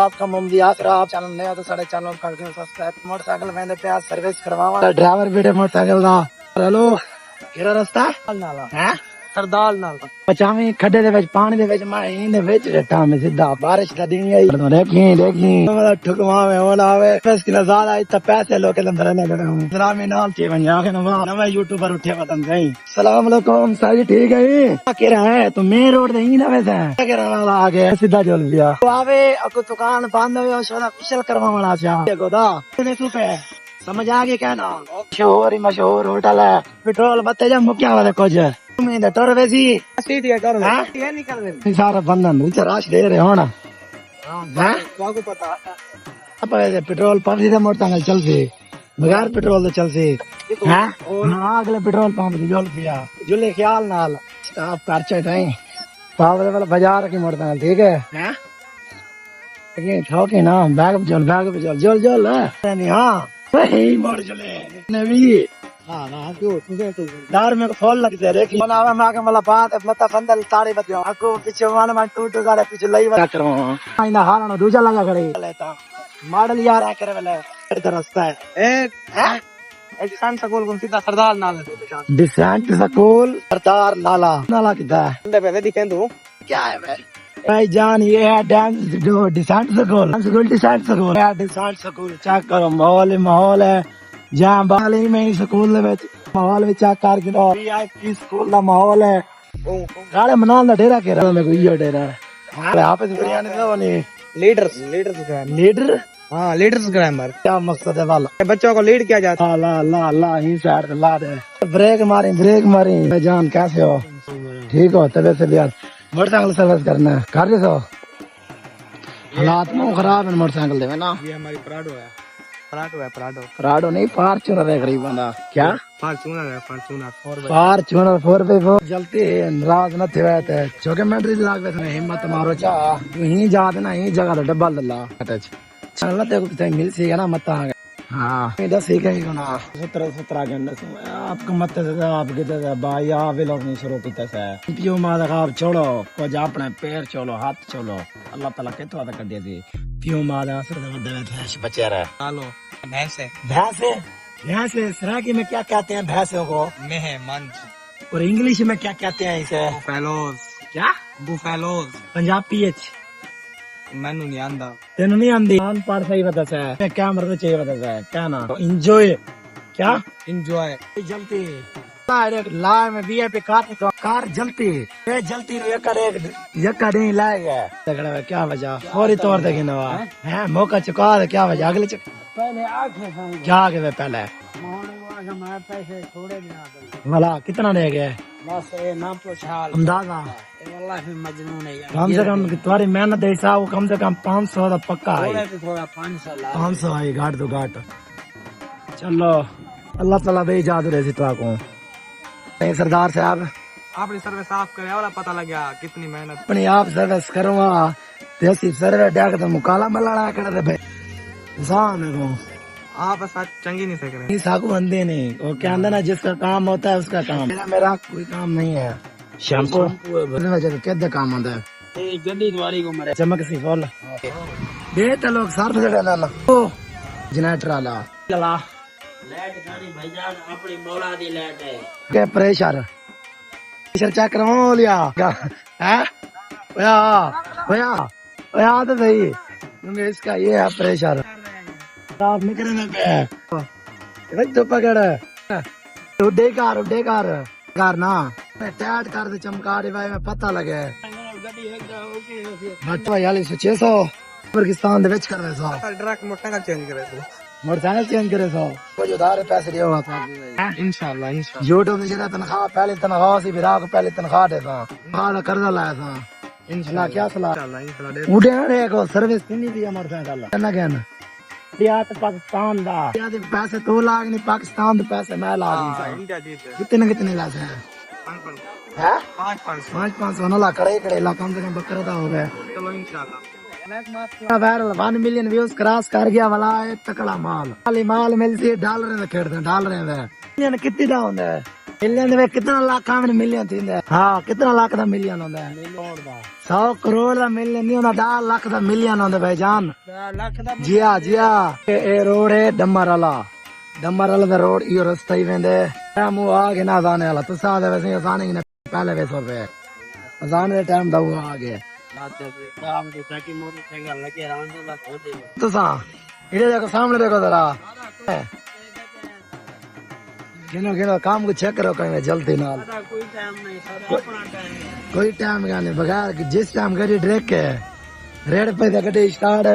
आपका मुमदी आसरा। आप चैनल नया तो साढ़े चैनल करके सब्सक्राइब। मोटरसाइकिल मैंने पे सर्विस करवावा ड्राइवर बेटे मोटरसाइकिल दा। हेलो केड़ा रास्ता नाला है सरदार नाला पचावी खड्डे दे विच पानी दे विच मैं इने विच रटा में सीधा बारिश दा दिन आई देखी देखी मतलब ठुकवा में होना आवे बस की ज्यादा इतना पैसे लोग के अंदर ले रहे हूं जरा में नाल के बन जाके ना नवा यूट्यूबर उठे वतन सही सलाम अलैकुम साजी ठीक है के रहा है तो मेन रोड दे ही ना वैसे के रहा आगे सीधा चल गया तो आवे अको दुकान बंद हो सोना स्पेशल करवा वाला था गोदा कितने रुपए समझ आ गया क्या ना मशहूर होटल है पेट्रोल बत्ते जा मुक्या वाले कुछ टोर वैसी ये निकल रहे सारा बंधन राश दे रहे हो ना पता पेट्रोल पंप सीधे मोटरसाइकिल चल से बगैर पेट्रोल तो चल से अगले पेट्रोल पंप की जोल पिया जुले ख्याल नाल आप खर्चे टाइम पावरे वाला बाजार की मोटरसाइकिल ठीक है ठोके ना बैग पे चल जोल जोल हाँ वही मोड़ चले नबी दार में फॉल लगते है रेखी बनावे मां के मला बात मता फंदल तारे बतियो अको पीछे मान मान टूट गाड़े पीछे लई वा करवा आइना हारनो दूजा लगा खड़े लेता मॉडल यार आ करे वाला इधर रास्ता है एक शान स्कूल को सीधा सरदार नाला डिसेंट स्कूल सरदार नाला नाला किदा अंदर पे दिखे तू क्या है भाई जान ये है डांस जो डिसेंट स्कूल चेक करो माहौल है जहाँ बाल में स्कूल माहौल में चेक करके वीआईपी स्कूल का माहौल है गाड़े मनाल दा डेरा के मेरे को ये डेरा है आप बिरयानी दो नहीं लीडर हाँ लीडर्स ग्रामर क्या मकसद है वाला बच्चों को लीड किया जाता है ला ही साइड ला दे ब्रेक मारी जान कैसे हो ठीक हो तबीयत से यार मोटरसाइकिल सर्विस करना है कर रहे हो हालात में खराब है मोटरसाइकिल दे ना ये हमारी पराडो नहीं फॉर्च्यूनर है गरीब बंदा क्या फॉर्च्यूनर 4x4 जलती नाराज न थे वैसे छोके मेट्री लाग वैसे हिम्मत मारो चा ही जा देना ही जगह तो डब्बा लल्ला टच चलना तेरे को मिल सी ना मत आ हाँ दस ही कहीं ना 17 घंटे आपको मत आपके भाई आप लोग नहीं शुरू किया से पियो मादा आप छोड़ो कुछ अपने पैर छोड़ो हाथ छोड़ो अल्लाह ताला के तो कर दिया थी पियो मादा बचे रहे हेलो भैंस सराकी में क्या कहते हैं भैंसों को मंच और इंग्लिश में क्या कहते हैं इसे बुफेलोज पंजाब पीएच मैनू नहीं आंदा तेनू नहीं आंदी पार सही बता है क्या मरना चाहिए बता है क्या ना एंजॉय जलती लाए में वीआईपी कार जलती यका नहीं लाएगा तगड़ा क्या वजह फौरी तौर पे गिनवा है मौका चुका दे क्या वजह अगले पहले क्या आगे पहले पैसे थोड़े भला कितना ले गए बस अंदाजा कम से कम तुम्हारी मेहनत ऐसा वो कम से कम 500 का पक्का है 500 आई घाट दो घाट चलो अल्लाह ताला दे इजाजत रहे तो को सरदार साहब आपने सर्विस साफ करे वाला पता लग गया कितनी मेहनत अपनी आप सर्विस करवा देसी सर्विस डाक तो मुकाला मलाड़ा कर दे इंसान को आप चंगी नहीं सक रहे साकू बंदे नहीं वो क्या अंदर ना जिसका काम होता है उसका काम मेरा कोई काम नहीं है शैम्पू कैसे काम आता है गड्डी द्वारी को मरे चमक सी फुल दे तो लोग सार्फ जनरेटर वाला अपनी मौला दी लाइट है क्या प्रेशर चेक करवा लिया है भैया तो सही क्योंकि इसका ये है प्रेशर आप निकलने पे तो पकड़ उड़े कार ना टाइट कर दे चमका दे भाई में पता लगे बच्चा 600 पाकिस्तान दे विच कर रहे सो ट्रक मोटरसाइकिल चेंज करे सो कुछ उधार पैसे दियो इंशाल्लाह यूट्यूब से तनख्वाह पहले तनख्वाह से फिर आपको पहले तनख्वाह देता हां कर्जा लाया था इंशाल्लाह क्या सलाह उड़े को सर्विस नहीं दी मोटरसाइकिल ना कहना पाकिस्तान दा पैसे 2 लाख नहीं पाकिस्तान दे पैसे मैं ला कितने लाख है 500 ना कड़े ला कम से कम बकरा था हो गया चलो इंशाल्लाह वायरल 1 मिलियन व्यूज क्रॉस कर गया वाला है तकड़ा माल मिलती है डॉलर में खेड़ते डॉलर में कितनी दा होंदा है मिलियन में कितना लाख में मिलियन थी हाँ कितना लाख का मिलियन होता है 100 करोड़ का मिलियन नहीं होता 10 लाख का मिलियन होता भाईजान जी हाँ ये रोड है डमर वाला दा रोड यो रास्ता ही वेंदे मुंह आ गए ना आने वाला तो साथ वैसे आसाने की पहले वे सौ पे आसान दे टाइम दा वो आ गए तो सा इधर देखो सामने देखो जरा गिनो काम को चेक करो कहीं जल्दी नाल कोई टाइम का नहीं बगैर जिस टाइम गाड़ी ड्रेक के रेड पे गड्डी स्टार्ट